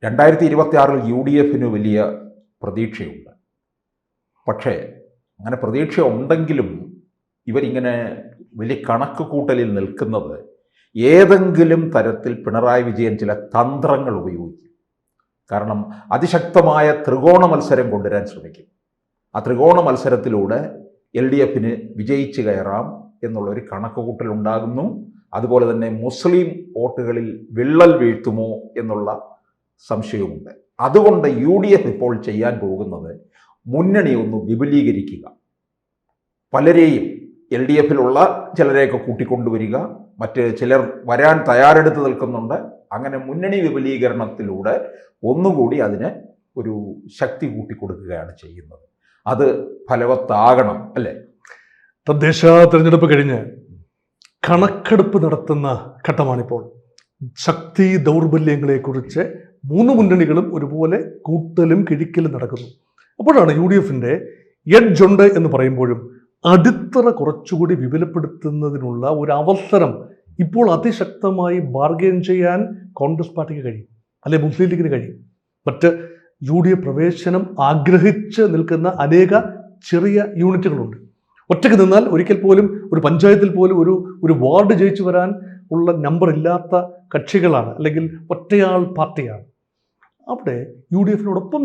2026 UDF വലിയ പ്രതീക്ഷയുണ്ട്. പക്ഷേ അങ്ങനെ പ്രതീക്ഷ ഉണ്ടെങ്കിലും ഇവരിങ്ങനെ വലിയ കണക്ക് കൂട്ടലിൽ നിൽക്കുന്നത് ഏതെങ്കിലും തരത്തിൽ പിണറായി വിജയൻ ചില തന്ത്രങ്ങൾ ഉപയോഗിക്കും. കാരണം അതിശക്തമായ ത്രികോണ മത്സരം കൊണ്ടുവരാൻ ശ്രമിക്കും. ആ ത്രികോണ മത്സരത്തിലൂടെ LDF വിജയിച്ച് കയറാം എന്നുള്ളൊരു കണക്കുകൂട്ടൽ ഉണ്ടാകുന്നു. അതുപോലെ തന്നെ മുസ്ലിം വോട്ടുകളിൽ വിള്ളൽ വീഴ്ത്തുമോ എന്നുള്ള സംശയവുമുണ്ട്. അതുകൊണ്ട് UDF ഇപ്പോൾ ചെയ്യാൻ പോകുന്നത് മുന്നണി ഒന്ന് വിപുലീകരിക്കുക. പലരെയും LDF ചിലരെയൊക്കെ കൂട്ടിക്കൊണ്ടുവരിക, മറ്റ് ചിലർ വരാൻ തയ്യാറെടുത്ത് നിൽക്കുന്നുണ്ട്. അങ്ങനെ മുന്നണി വിപുലീകരണത്തിലൂടെ ഒന്നുകൂടി അതിന് ഒരു ശക്തി കൂട്ടിക്കൊടുക്കുകയാണ് ചെയ്യുന്നത്. അത് ഫലവത്താകണം, അല്ലേ? തദ്ദേശ തെരഞ്ഞെടുപ്പ് കഴിഞ്ഞ് കണക്കെടുപ്പ് നടത്തുന്ന ഘട്ടമാണിപ്പോൾ. ശക്തി ദൗർബല്യങ്ങളെക്കുറിച്ച് മൂന്ന് മുന്നണികളും ഒരുപോലെ കൂട്ടലും കിഴിക്കലും നടക്കുന്നു. അപ്പോഴാണ് UDF എഡ്ജ് ഉണ്ട് എന്ന് പറയുമ്പോഴും അടിത്തറ കുറച്ചുകൂടി വിപുലപ്പെടുത്തുന്നതിനുള്ള ഒരു അവസരം ഇപ്പോൾ അതിശക്തമായി ബാർഗെയിൻ ചെയ്യാൻ കോൺഗ്രസ് പാർട്ടിക്ക് കഴിയും, അല്ലെ മുസ്ലിം ലീഗിന് കഴിയും. മറ്റ് UDF പ്രവേശനം ആഗ്രഹിച്ച് നിൽക്കുന്ന അനേക ചെറിയ യൂണിറ്റുകളുണ്ട്. ഒറ്റയ്ക്ക് നിന്നാൽ ഒരിക്കൽ പോലും ഒരു പഞ്ചായത്തിൽ പോലും ഒരു വാർഡ് ജയിച്ചു വരാൻ ഉള്ള നമ്പർ ഇല്ലാത്ത കക്ഷികളാണ്, അല്ലെങ്കിൽ ഒറ്റയാൾ പാർട്ടിയാണ്. അവിടെ UDF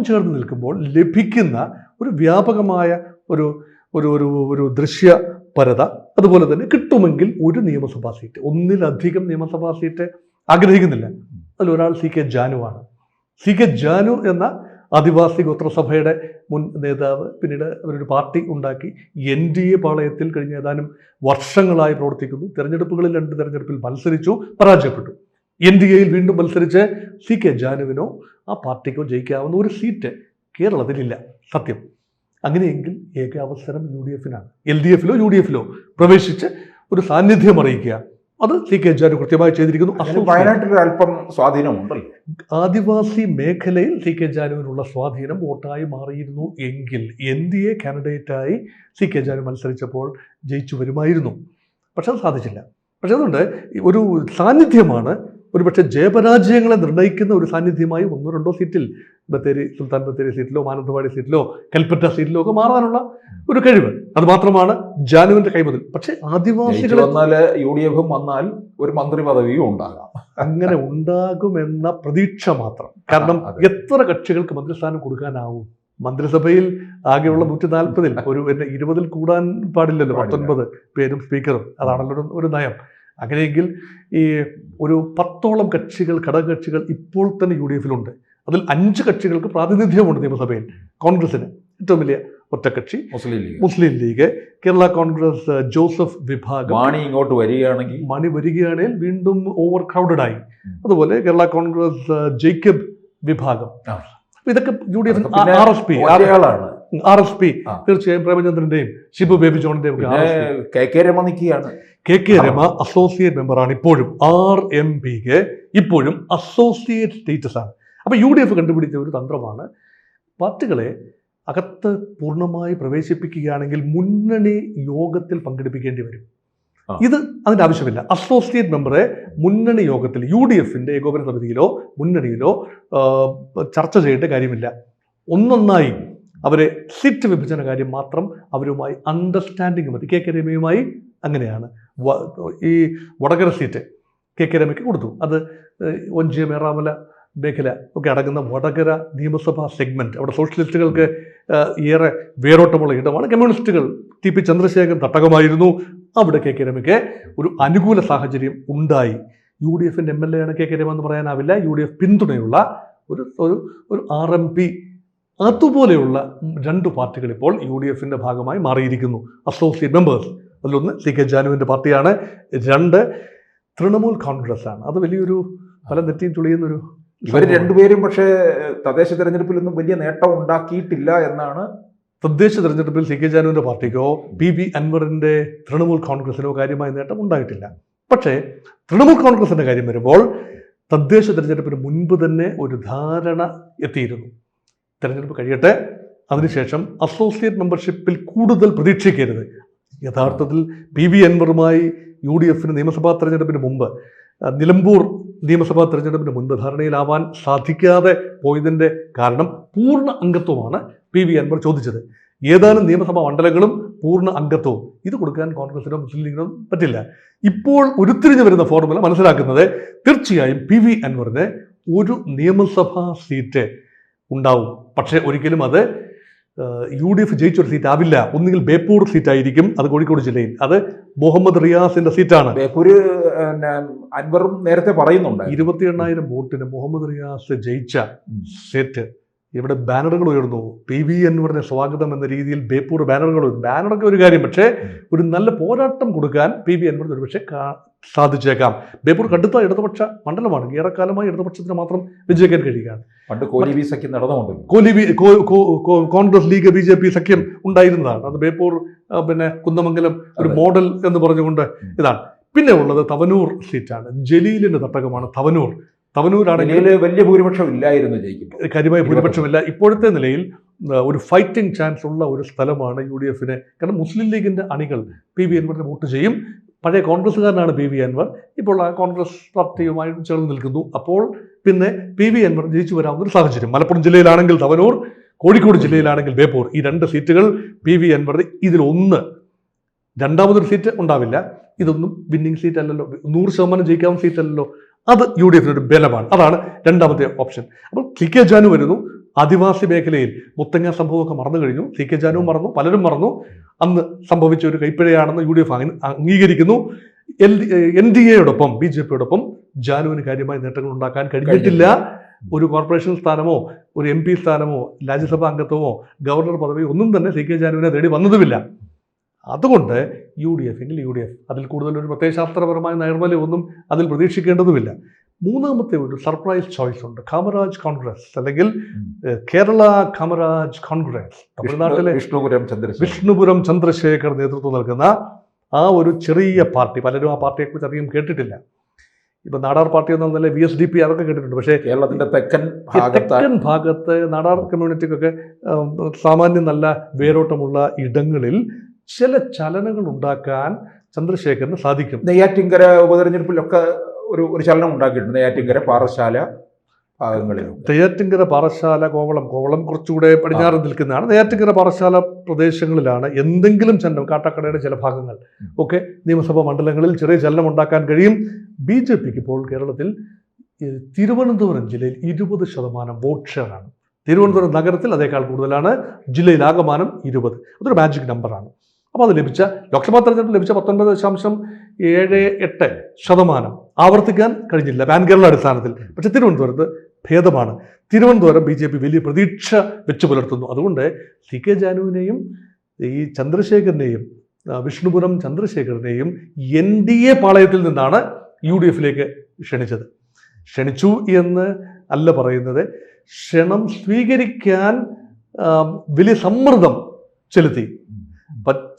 ചേർന്ന് നിൽക്കുമ്പോൾ ലഭിക്കുന്ന ഒരു വ്യാപകമായ ഒരു ദൃശ്യപരത, അതുപോലെ തന്നെ കിട്ടുമെങ്കിൽ ഒരു നിയമസഭാ സീറ്റ്, ഒന്നിലധികം നിയമസഭാ സീറ്റ് ആഗ്രഹിക്കുന്നില്ല. അതിലൊരാൾ CK ജാനുവാണ്. CK ജാനു എന്ന ആദിവാസി ഗോത്രസഭയുടെ മുൻ നേതാവ് പിന്നീട് അവരൊരു പാർട്ടി ഉണ്ടാക്കി NDA പാളയത്തിൽ കഴിഞ്ഞ ഏതാനും വർഷങ്ങളായി പ്രവർത്തിക്കുന്നു. തെരഞ്ഞെടുപ്പുകളിൽ 2 തെരഞ്ഞെടുപ്പിൽ മത്സരിച്ചു, പരാജയപ്പെട്ടു. NDAയിൽ വീണ്ടും മത്സരിച്ച് CK ജാനുവിനോ ആ പാർട്ടിക്കോ ജയിക്കാവുന്ന ഒരു സീറ്റ് കേരളത്തിലില്ല. സത്യം. അങ്ങനെയെങ്കിൽ ഏക അവസരം UDF-നാണ്. LDF-ലോ UDF-ലോ പ്രവേശിച്ച് ഒരു സാന്നിധ്യം അറിയിക്കുക. അത് CK ജാനു കൃത്യമായി ചെയ്തിരിക്കുന്നു. വയനാട്ടിൽ അല്പം സ്വാധീനമുണ്ടല്ലോ. ആദിവാസി മേഖലയിൽ CK ജാനുവിനുള്ള സ്വാധീനം വോട്ടായി മാറിയിരുന്നു എങ്കിൽ NDA കാൻഡിഡേറ്റായി CK ജാനു മത്സരിച്ചപ്പോൾ ജയിച്ചു വരുമായിരുന്നു. പക്ഷെ അത് സാധിച്ചില്ല. പക്ഷെ അതുകൊണ്ട് ഒരു സാന്നിധ്യമാണ്, ഒരുപക്ഷെ ജയപരാജയങ്ങളെ നിർണ്ണയിക്കുന്ന ഒരു സാന്നിധ്യമായി 1-2 സീറ്റിൽ സുൽത്താൻ ബത്തേരി സീറ്റിലോ മാനന്തവാടി സീറ്റിലോ കൽപ്പറ്റ സീറ്റിലോ ഒക്കെ മാറാനുള്ള ഒരു കഴിവ്, അത് മാത്രമാണ് ജാനുവിന്റെ കൈമുതൽ. പക്ഷെ ആദിവാസികൾ UDF വന്നാൽ ഒരു മന്ത്രി പദവിയും ഉണ്ടാകാം. അങ്ങനെ ഉണ്ടാകുമെന്ന പ്രതീക്ഷ മാത്രം. കാരണം എത്ര കക്ഷികൾക്ക് മന്ത്രിസ്ഥാനം കൊടുക്കാനാവും? മന്ത്രിസഭയിൽ ആകെയുള്ള 140-ൽ ഒരു 20-ൽ കൂടാൻ പാടില്ലല്ലോ. 19 പേരും സ്പീക്കറും, അതാണല്ലോ ഒരു നയം. അങ്ങനെയെങ്കിൽ ഈ ഒരു 10ഓളം കക്ഷികൾ, ഘടകകക്ഷികൾ ഇപ്പോൾ തന്നെ UDF-ലുണ്ട്. അതിൽ 5 കക്ഷികൾക്ക് പ്രാതിനിധ്യമുണ്ട് നിയമസഭയിൽ. കോൺഗ്രസിന് ഏറ്റവും വലിയ ഒറ്റക്കക്ഷി മുസ്ലിം ലീഗ്, കേരള കോൺഗ്രസ് ജോസഫ് വിഭാഗം. ഇങ്ങോട്ട് വരികയാണെങ്കിൽ വീണ്ടും ഓവർ ക്രൗഡഡ് ആയി. അതുപോലെ കേരള കോൺഗ്രസ് ജേക്കബ് വിഭാഗം. ഇതൊക്കെ UDF RSP തീർച്ചയായും പ്രേമചന്ദ്രന്റെയും ഷിബു ബേബി ജോണിന്റെയും KK രമ അസോസിയേറ്റ് മെമ്പറാണ് ഇപ്പോഴും. RMPക്ക് ഇപ്പോഴും അസോസിയേറ്റ് സ്റ്റേറ്റസ് ആണ്. അപ്പോൾ UDF കണ്ടുപിടിച്ച ഒരു തന്ത്രമാണ് പാർട്ടികളെ അകത്ത് പൂർണ്ണമായി പ്രവേശിപ്പിക്കുകയാണെങ്കിൽ മുന്നണി യോഗത്തിൽ പങ്കെടുപ്പിക്കേണ്ടി വരും. ഇത് അതിൻ്റെ ആവശ്യമില്ല. അസോസിയേറ്റ് മെമ്പറെ മുന്നണി യോഗത്തിൽ UDF-ന്റെ ഏകോപന സമിതിയിലോ മുന്നണിയിലോ ചർച്ച ചെയ്യേണ്ട കാര്യമില്ല. ഒന്നൊന്നായി അവരെ സീറ്റ് വിഭജന കാര്യം മാത്രം അവരുമായി അണ്ടർസ്റ്റാൻഡിങ് മതി. KK രമയുമായി അങ്ങനെയാണ്. ഈ വടകര സീറ്റ് KK രമയ്ക്ക് കൊടുത്തു. അത് ഒഞ്ചിയം ഏറാമല മേഖല ഒക്കെ അടങ്ങുന്ന വടകര നിയമസഭാ സെഗ്മെൻറ്റ്, അവിടെ സോഷ്യലിസ്റ്റുകൾക്ക് ഏറെ വേരോട്ടമുള്ള ഇടമാണ്. കമ്മ്യൂണിസ്റ്റുകൾ TP ചന്ദ്രശേഖരൻ തട്ടകമായിരുന്നു. അവിടെ KK രമയ്ക്ക് ഒരു അനുകൂല സാഹചര്യം ഉണ്ടായി. UDF-ന്റെ MLA ആണ് KK രമ എന്ന് പറയാനാവില്ല. UDF പിന്തുണയുള്ള ഒരു RMP, അതുപോലെയുള്ള 2 പാർട്ടികൾ ഇപ്പോൾ UDF-ന്റെ ഭാഗമായി മാറിയിരിക്കുന്നു, അസോസിയേറ്റ് മെമ്പേഴ്സ്. അതിലൊന്ന് CK ജാനുവിൻ്റെ പാർട്ടിയാണ്, 2 തൃണമൂൽ കോൺഗ്രസ് ആണ്. അത് വലിയൊരു പല നെറ്റിയും തുളിയുന്നൊരു. ഇവർ രണ്ടുപേരും പക്ഷേ തദ്ദേശ തെരഞ്ഞെടുപ്പിലൊന്നും വലിയ നേട്ടം ഉണ്ടാക്കിയിട്ടില്ല എന്നാണ്. തദ്ദേശ തെരഞ്ഞെടുപ്പിൽ CK ജാനുവിൻ്റെ പാർട്ടിക്കോ PV അൻവറിൻ്റെ തൃണമൂൽ കോൺഗ്രസിനോ കാര്യമായ നേട്ടം ഉണ്ടായിട്ടില്ല. പക്ഷേ തൃണമൂൽ കോൺഗ്രസിൻ്റെ കാര്യം വരുമ്പോൾ തദ്ദേശ തെരഞ്ഞെടുപ്പിന് മുൻപ് തന്നെ ഒരു ധാരണ എത്തിയിരുന്നു. തെരഞ്ഞെടുപ്പ് കഴിയട്ടെ, അതിനുശേഷം അസോസിയേറ്റ് മെമ്പർഷിപ്പിൽ കൂടുതൽ പ്രതീക്ഷിക്കരുത്. യഥാർത്ഥത്തിൽ PV അൻവറുമായി UDF-ന് നിയമസഭാ തെരഞ്ഞെടുപ്പിന് മുമ്പ് നിലമ്പൂർ നിയമസഭാ തെരഞ്ഞെടുപ്പിന് മുൻപ് ധാരണയിലാവാൻ സാധിക്കാതെ പോയതിൻ്റെ കാരണം പൂർണ്ണ അംഗത്വമാണ് PV അൻവർ ചോദിച്ചത്. ഏതാനും നിയമസഭാ മണ്ഡലങ്ങളും പൂർണ്ണ അംഗത്വവും ഇത് കൊടുക്കാൻ കോൺഗ്രസിനോ മുസ്ലിം ലീഗിനോ പറ്റില്ല. ഇപ്പോൾ ഉരുത്തിരിഞ്ഞു വരുന്ന ഫോർമുല മനസ്സിലാക്കുന്നത് തീർച്ചയായും PV അൻവറിന് ഒരു നിയമസഭാ സീറ്റ് ഉണ്ടാവും. പക്ഷേ ഒരിക്കലും അത് UDF ജയിച്ചൊരു സീറ്റ് ആവില്ല. ഒന്നുകിൽ ബേപ്പൂർ സീറ്റായിരിക്കും, അത് കോഴിക്കോട് ജില്ലയിൽ. അത് മുഹമ്മദ് റിയാസിന്റെ സീറ്റാണ്. ബേപ്പൂര് അൻവറും നേരത്തെ പറയുന്നുണ്ട് 28,000 വോട്ടിന് മുഹമ്മദ് റിയാസ് ജയിച്ച സീറ്റ്. ഇവിടെ ബാനറുകൾ ഉയർന്നു. PV അൻവറിനെ സ്വാഗതം എന്ന രീതിയിൽ ബേപ്പൂർ ബാനറുകൾ ഉയർന്നു. ബാനറൊക്കെ ഒരു കാര്യം, പക്ഷേ ഒരു നല്ല പോരാട്ടം കൊടുക്കാൻ PV അൻവറിന് ഒരുപക്ഷെ സാധിച്ചേക്കാം. ബേപ്പൂർ കടുത്ത ഇടതുപക്ഷ മണ്ഡലമാണ്. ഏറെക്കാലമായി ഇടതുപക്ഷത്തിന് മാത്രം വിജയിക്കാൻ കഴിയുകയാണ്. പണ്ട് കോലിബി സഖ്യം നടന്നുകൊണ്ട് കോൺഗ്രസ് ലീഗ് BJP സഖ്യം ഉണ്ടായിരുന്നതാണ്. അത് ബേപ്പൂർ കുന്ദമംഗലം ഒരു മോഡൽ എന്ന് പറഞ്ഞുകൊണ്ട് ഇതാണ്. പിന്നെ ഉള്ളത് തവനൂർ സീറ്റാണ്. ജലീലിന്റെ തട്ടകമാണ് തവനൂരാണെങ്കിൽ വലിയ ഭൂരിപക്ഷം ഇല്ലായിരുന്നു, ജയിക്കും കാര്യമായ ഭൂരിപക്ഷമില്ല. ഇപ്പോഴത്തെ നിലയിൽ ഒരു ഫൈറ്റിംഗ് ചാൻസ് ഉള്ള ഒരു സ്ഥലമാണ് UDFന്. കാരണം മുസ്ലിം ലീഗിന്റെ അണികൾ PV അൻവറിന് വോട്ട് ചെയ്യും. പഴയ കോൺഗ്രസ്സുകാരനാണ് PV അൻവർ. ഇപ്പോൾ ആ കോൺഗ്രസ് പാർട്ടിയുമായി ചേർന്ന് നിൽക്കുന്നു. അപ്പോൾ പിന്നെ PV അൻവർ ജയിച്ചു വരാവുന്ന ഒരു സാഹചര്യം. മലപ്പുറം ജില്ലയിലാണെങ്കിൽ തവനൂർ, കോഴിക്കോട് ജില്ലയിലാണെങ്കിൽ ബേപ്പൂർ. ഈ 2 സീറ്റുകൾ PV അൻവർ. ഇതിലൊന്ന് രണ്ടാമതൊരു സീറ്റ് ഉണ്ടാവില്ല. ഇതൊന്നും വിന്നിംഗ് സീറ്റ് അല്ലല്ലോ, 100% ജയിക്കാവുന്ന സീറ്റ് അല്ലല്ലോ. അത് UDFിന് ഒരു ബലമാണ്. അതാണ് രണ്ടാമത്തെ ഓപ്ഷൻ. അപ്പോൾ CK ജാനു വരുന്നു. ആദിവാസി മേഖലയിൽ മുത്തങ്ങ സംഭവമൊക്കെ മറന്നു കഴിഞ്ഞു. CK ജാനുവും മറന്നു, പലരും മറന്നു. അന്ന് സംഭവിച്ച ഒരു കൈപ്പിഴയാണെന്ന് UDF അംഗീകരിക്കുന്നു. NDAയോടൊപ്പം BJPയോടൊപ്പം ജാനുവിന് കാര്യമായ നേട്ടങ്ങൾ ഉണ്ടാക്കാൻ കഴിഞ്ഞിട്ടില്ല. ഒരു കോർപ്പറേഷൻ സ്ഥാനമോ ഒരു MP സ്ഥാനമോ രാജ്യസഭാ അംഗത്വമോ ഗവർണർ പദവിയോ ഒന്നും തന്നെ CK ജാനുവിനെ തേടി വന്നതുമില്ല. അതുകൊണ്ട് UDF എങ്കിൽ UDF, അതിൽ കൂടുതൽ ഒരു പ്രത്യയശാസ്ത്രപരമായ നൈർമല്യം ഒന്നും അതിൽ പ്രതീക്ഷിക്കേണ്ടതുമില്ല. മൂന്നാമത്തെ ഒരു സർപ്രൈസ് ചോയ്സ് ഉണ്ട്. കാമരാജ് കോൺഗ്രസ് അല്ലെങ്കിൽ കേരള കാമരാജ് കോൺഗ്രസ്. തമിഴ്നാട്ടിലെ വിഷ്ണുപുരം ചന്ദ്രശേഖർ നേതൃത്വം നൽകുന്ന ആ ഒരു ചെറിയ പാർട്ടി. പലരും ആ പാർട്ടിയെക്കുറിച്ച് അധികം കേട്ടിട്ടില്ല. ഇപ്പൊ നാടാർ പാർട്ടി എന്ന നില VSDP അതൊക്കെ കേട്ടിട്ടുണ്ട്. പക്ഷേ കേരളത്തിന്റെ തെക്കൻ ഭാഗത്ത് നാടാർ കമ്മ്യൂണിറ്റിക്കൊക്കെ സാമാന്യം നല്ല വേരോട്ടമുള്ള ഇടങ്ങളിൽ ചില ചലനങ്ങൾ ഉണ്ടാക്കാൻ ചന്ദ്രശേഖരന് സാധിക്കും. നെയ്യാറ്റിൻകര ഉപതെരഞ്ഞെടുപ്പിലൊക്കെ ഒരു ചലനം ഉണ്ടാക്കിയിട്ടുണ്ട്. നെയ്യാറ്റിൻകര പാറശാല ഭാഗങ്ങളിൽ. നെയ്യാറ്റിൻകര പാറശാല കോവളം കുറച്ചുകൂടെ പടിഞ്ഞാറ് നിൽക്കുന്നതാണ്. നെയ്യാറ്റിൻകര പാറശാല പ്രദേശങ്ങളിലാണ് എന്തെങ്കിലും ചലനം, കാട്ടാക്കടയുടെ ചില ഭാഗങ്ങൾ ഒക്കെ നിയമസഭാ മണ്ഡലങ്ങളിൽ ചെറിയ ചലനം ഉണ്ടാക്കാൻ കഴിയും. BJPക്ക് ഇപ്പോൾ കേരളത്തിൽ തിരുവനന്തപുരം ജില്ലയിൽ 20% വോട്ട് ഷെയറാണ്. തിരുവനന്തപുരം നഗരത്തിൽ അതേക്കാൾ കൂടുതലാണ്. ജില്ലയിൽ ആകമാനം 20. അതൊരു മാജിക് നമ്പറാണ്. അപ്പോൾ അത് ലഭിച്ച ലോക്സഭാ തെരഞ്ഞെടുപ്പിൽ ലഭിച്ച 19.78% ആവർത്തിക്കാൻ കഴിഞ്ഞില്ല പാൻ കേരള അടിസ്ഥാനത്തിൽ. പക്ഷേ തിരുവനന്തപുരത്ത് ഭേദമാണ്. തിരുവനന്തപുരം BJP വലിയ പ്രതീക്ഷ വെച്ച് പുലർത്തുന്നു. അതുകൊണ്ട് CK ജാനുവിനെയും ഈ ചന്ദ്രശേഖരനെയും വിഷ്ണുപുരം ചന്ദ്രശേഖരനെയും NDA പാളയത്തിൽ നിന്നാണ് UDFിലേക്ക് ക്ഷണിച്ചു എന്ന് അല്ല പറയുന്നത്. ക്ഷണം സ്വീകരിക്കാൻ വലിയ സമ്മർദ്ദം ചെലുത്തി.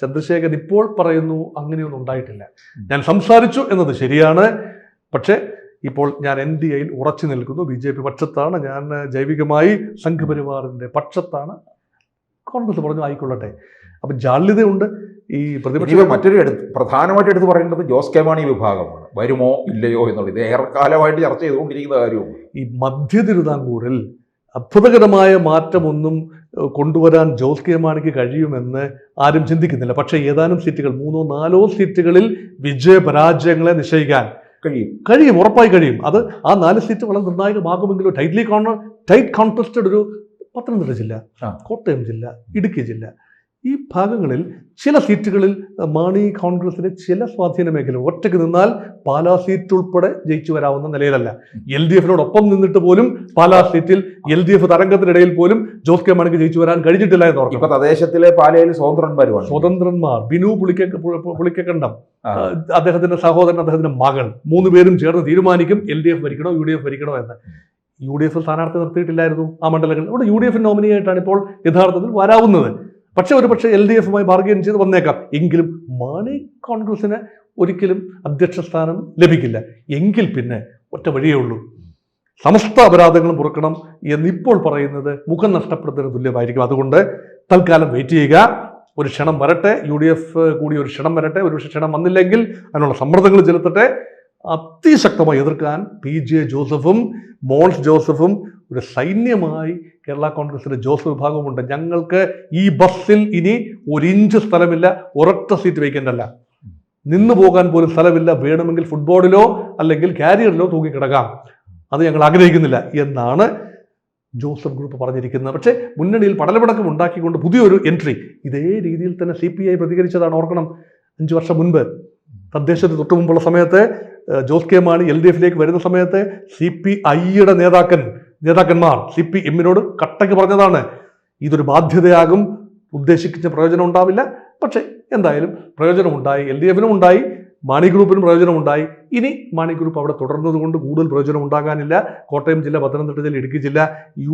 ചന്ദ്രശേഖരൻ ഇപ്പോൾ പറയുന്നു അങ്ങനെയൊന്നും ഉണ്ടായിട്ടില്ല. ഞാൻ സംസാരിച്ചു എന്നത് ശരിയാണ്, പക്ഷേ ഇപ്പോൾ ഞാൻ NDAയിൽ ഉറച്ചു നിൽക്കുന്നു. BJP പക്ഷത്താണ്, ഞാൻ ജൈവികമായി സംഘപരിവാറിന്റെ പക്ഷത്താണ്. കോൺഗ്രസ് പറഞ്ഞു ആയിക്കൊള്ളട്ടെ. അപ്പൊ ജാള്യതയുണ്ട് ഈ പ്രതിപക്ഷ. മറ്റൊരു പ്രധാനമായിട്ട് എടുത്ത് പറയേണ്ടത് ജോസ് കെ മാണി വിഭാഗമാണ്. വരുമോ ഇല്ലയോ എന്നുള്ളത് ഏറെക്കാലമായിട്ട് ചർച്ച ചെയ്തുകൊണ്ടിരിക്കുന്ന കാര്യവും. ഈ മധ്യ തിരുവിതാംകൂറിൽ അത്ഭുതകരമായ മാറ്റമൊന്നും കൊണ്ടുവരാൻ ജോസ് കെ മാണിക്ക് കഴിയുമെന്ന് ആരും ചിന്തിക്കുന്നില്ല. പക്ഷേ ഏതാനും സീറ്റുകൾ, 3-4 സീറ്റുകളിൽ വിജയപരാജയങ്ങളെ നിശ്ചയിക്കാൻ കഴിയും, ഉറപ്പായി കഴിയും. അത് ആ 4 സീറ്റ് വളരെ നിർണായകമാകുമെങ്കിലും ടൈറ്റ് കോൺടെസ്റ്റഡ് ഒരു പത്തനംതിട്ട ജില്ല, കോട്ടയം ജില്ല, ഇടുക്കി ജില്ല, ഈ ഭാഗങ്ങളിൽ ചില സീറ്റുകളിൽ മാണി കോൺഗ്രസിന് ചില സ്വാധീന മേഖല ഒറ്റയ്ക്ക് നിന്നാൽ പാലാ സീറ്റ് ഉൾപ്പെടെ ജയിച്ചു വരാവുന്ന നിലയിലല്ല. LDFിനോടൊപ്പം നിന്നിട്ട് പോലും പാലാ സീറ്റിൽ LDF തരംഗത്തിനിടയിൽ പോലും ജോസ് കെ മാണിക്ക് ജയിച്ചു വരാൻ കഴിഞ്ഞിട്ടില്ല എന്ന് ഓർക്കും. ഇപ്പൊ തദ്ദേശത്തിലെ പാലയിൽ സ്വതന്ത്രന്മാർ ബിനു പുളിക്കക്കണ്ടം, അദ്ദേഹത്തിന്റെ സഹോദരൻ, അദ്ദേഹത്തിന്റെ മകൾ, 3 പേരും ചേർന്ന് തീരുമാനിക്കും LDF ഭരിക്കണോ UDF ഭരിക്കണോ എന്ന്. UDF സ്ഥാനാർത്ഥി നിർത്തിയിട്ടില്ലായിരുന്നു ആ മണ്ഡലങ്ങളിൽ. അവിടെ UDF നോമിനിയായിട്ടാണ് ഇപ്പോൾ യഥാർത്ഥത്തിൽ വരാവുന്നത്. പക്ഷെ LDFുമായി ബാർഗെയിൻ ചെയ്ത് വന്നേക്കാം. എങ്കിലും മാണി കോൺഗ്രസിന് ഒരിക്കലും അധ്യക്ഷ സ്ഥാനം ലഭിക്കില്ല. എങ്കിൽ പിന്നെ ഒറ്റ വഴിയേ ഉള്ളൂ, സമസ്ത അപരാധങ്ങളും പൊറുക്കണം എന്നിപ്പോൾ പറയുന്നത് മുഖം നഷ്ടപ്പെടുന്നതിന് തുല്യമായിരിക്കും. അതുകൊണ്ട് തൽക്കാലം വെയിറ്റ് ചെയ്യുക. ഒരു ക്ഷണം വരട്ടെ, UDF കൂടി ഒരു ക്ഷണം വരട്ടെ. ഒരു ക്ഷണം വന്നില്ലെങ്കിൽ അതിനുള്ള സമ്മർദ്ദങ്ങൾ ചെലുത്തട്ടെ. അതിശക്തമായി എതിർക്കാൻ PJ ജോസഫും മോൻസ് ജോസഫും ഒരു സൈന്യമായി കേരള കോൺഗ്രസിന്റെ ജോസഫ് വിഭാഗമുണ്ട്. ഞങ്ങൾക്ക് ഈ ബസ്സിൽ ഇനി 1 ഇഞ്ച് സ്ഥലമില്ല, ഒരൊറ്റ സീറ്റ് വയ്ക്കേണ്ടല്ല, നിന്നു പോകാൻ പോലും സ്ഥലമില്ല, വേണമെങ്കിൽ ഫുട്ബോളിലോ അല്ലെങ്കിൽ കാരിയറിലോ തൂങ്ങിക്കിടക്കാം, അത് ഞങ്ങൾ ആഗ്രഹിക്കുന്നില്ല എന്നാണ് ജോസഫ് ഗ്രൂപ്പ് പറഞ്ഞിരിക്കുന്നത്. പക്ഷേ മുന്നണിയിൽ പടലപടക്കം ഉണ്ടാക്കിക്കൊണ്ട് പുതിയൊരു എൻട്രി ഇതേ രീതിയിൽ തന്നെ CPI പ്രതികരിച്ചതാണ്. ഓർക്കണം, 5 വർഷം മുൻപ് തദ്ദേശത്തിന് തൊട്ടു മുമ്പുള്ള സമയത്ത് ജോസ് കെ മാണി LDFിലേക്ക് വരുന്ന സമയത്ത് CPIയുടെ നേതാക്കന്മാർ CPMനോട് കട്ടയ്ക്ക് പറഞ്ഞതാണ്, ഇതൊരു ബാധ്യതയാകും, ഉദ്ദേശിക്കുന്ന പ്രയോജനം ഉണ്ടാവില്ല. പക്ഷേ എന്തായാലും പ്രയോജനമുണ്ടായി, LDFനും ഉണ്ടായി, മാണി ഗ്രൂപ്പിനും പ്രയോജനമുണ്ടായി. ഇനി മാണി ഗ്രൂപ്പ് അവിടെ തുടർന്നത് കൊണ്ട് കൂടുതൽ പ്രയോജനം ഉണ്ടാകാനില്ല. കോട്ടയം ജില്ല, പത്തനംതിട്ട ജില്ല, ഇടുക്കി ജില്ല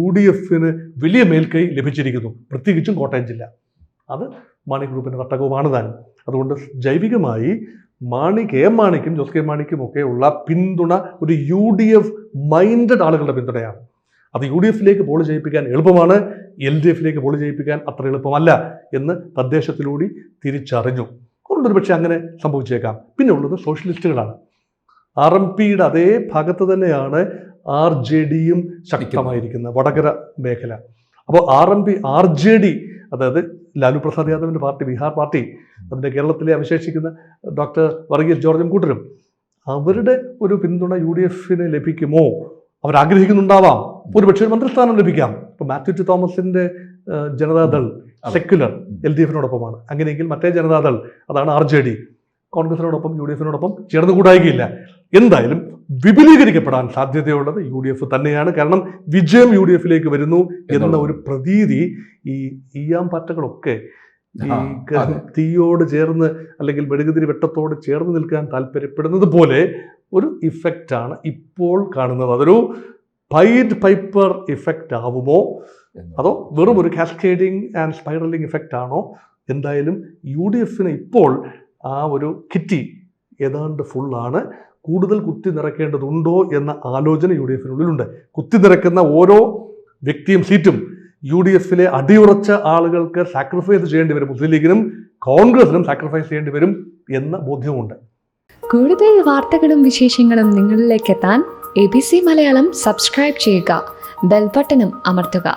UDFന് വലിയ മേൽക്കൈ ലഭിച്ചിരിക്കുന്നു, പ്രത്യേകിച്ചും കോട്ടയം ജില്ല. അത് മാണി ഗ്രൂപ്പിൻ്റെ തട്ടകവുമാണ് താൻ. അതുകൊണ്ട് ജൈവികമായി KM മാണിക്കും ജോസ് കെ മാണിക്കും ഒക്കെ ഉള്ള പിന്തുണ ഒരു UDF മൈൻഡഡ് ആളുകളുടെ പിന്തുണയാണ്. അത് UDFിലേക്ക് ബോൾ ചെയ്യിപ്പിക്കാൻ എളുപ്പമാണ്, LDFിലേക്ക് ബോൾ ചെയ്യിപ്പിക്കാൻ അത്ര എളുപ്പമല്ല എന്ന് തദ്ദേശത്തിലൂടെ തിരിച്ചറിഞ്ഞു. അതുകൊണ്ടൊരു പക്ഷേ അങ്ങനെ സംഭവിച്ചേക്കാം. പിന്നെ ഉള്ളത് സോഷ്യലിസ്റ്റുകളാണ്. RMPയുടെ അതേ ഭാഗത്ത് തന്നെയാണ് RJDയും ശക്തമായിരിക്കുന്നത്, വടകര മേഖല. അപ്പോൾ RJD, അതായത് ലാലു പ്രസാദ് യാദവിൻ്റെ പാർട്ടി, ബീഹാർ പാർട്ടി, അതിൻ്റെ കേരളത്തിലെ അവശേഷിക്കുന്ന ഡോക്ടർ വർഗീസ് ജോർജും കൂട്ടരും, അവരുടെ ഒരു പിന്തുണ UDFന് ലഭിക്കുമോ? അവരാഗ്രഹിക്കുന്നുണ്ടാവാം. ഒരുപക്ഷെ ഒരു മന്ത്രിസ്ഥാനം ലഭിക്കാം. ഇപ്പോൾ മാത്യു ടി തോമസിൻ്റെ ജനതാദൾ സെക്യുലർ LDFിനോടൊപ്പമാണ്. അങ്ങനെയെങ്കിൽ മറ്റേ ജനതാദൾ, അതാണ് RJD, കോൺഗ്രസിനോടൊപ്പം UDFിനോടൊപ്പം ചേർന്നുകൂടായികയില്ല. എന്തായാലും വിപുലീകരിക്കപ്പെടാൻ സാധ്യതയുള്ളത് UDF തന്നെയാണ്. കാരണം വിജയം UDFിലേക്ക് വരുന്നു എന്ന ഒരു പ്രതീതി ഈ ഈയാം പാറ്റകളൊക്കെ ഈ തീയോട് ചേർന്ന് അല്ലെങ്കിൽ മെഴുകുതിരി വെട്ടത്തോട് ചേർന്ന് നിൽക്കാൻ താല്പര്യപ്പെടുന്നത് പോലെ ഒരു ഇഫക്റ്റാണ് ഇപ്പോൾ കാണുന്നത്. അതൊരു പൈഡ് പൈപ്പർ ഇഫക്റ്റ് ആവുമോ, അതോ വെറും ഒരു കാസ്കേഡിങ് ആൻഡ് സ്പൈറലിംഗ് ഇഫക്റ്റ് ആണോ? എന്തായാലും UDFന് ഇപ്പോൾ ആ ഒരു കിറ്റി ഏതാണ്ട് ഫുള്ളാണ്. കൂടുതൽ കുത്തി നിറയ്ക്കേണ്ടതുണ്ടോ എന്ന ആലോചന UDFിനുള്ളിലുണ്ട്. കുത്തി നിറയ്ക്കുന്ന ഓരോ വ്യക്തിയും സീറ്റും UDFിലെ അടിയുറച്ച ആളുകൾക്ക് സാക്രിഫൈസ് ചെയ്യേണ്ടി വരും. മുസ്ലിം ലീഗിനും കോൺഗ്രസിനും സാക്രിഫൈസ് ചെയ്യേണ്ടി വരും എന്ന ബോധ്യമുണ്ട്. കൂടുതൽ വാർത്തകളും വിശേഷങ്ങളും നിങ്ങളിലേക്ക് എത്താൻ ABC മലയാളം സബ്സ്ക്രൈബ് ചെയ്യുക, ബെൽ ബട്ടണും അമർത്തുക.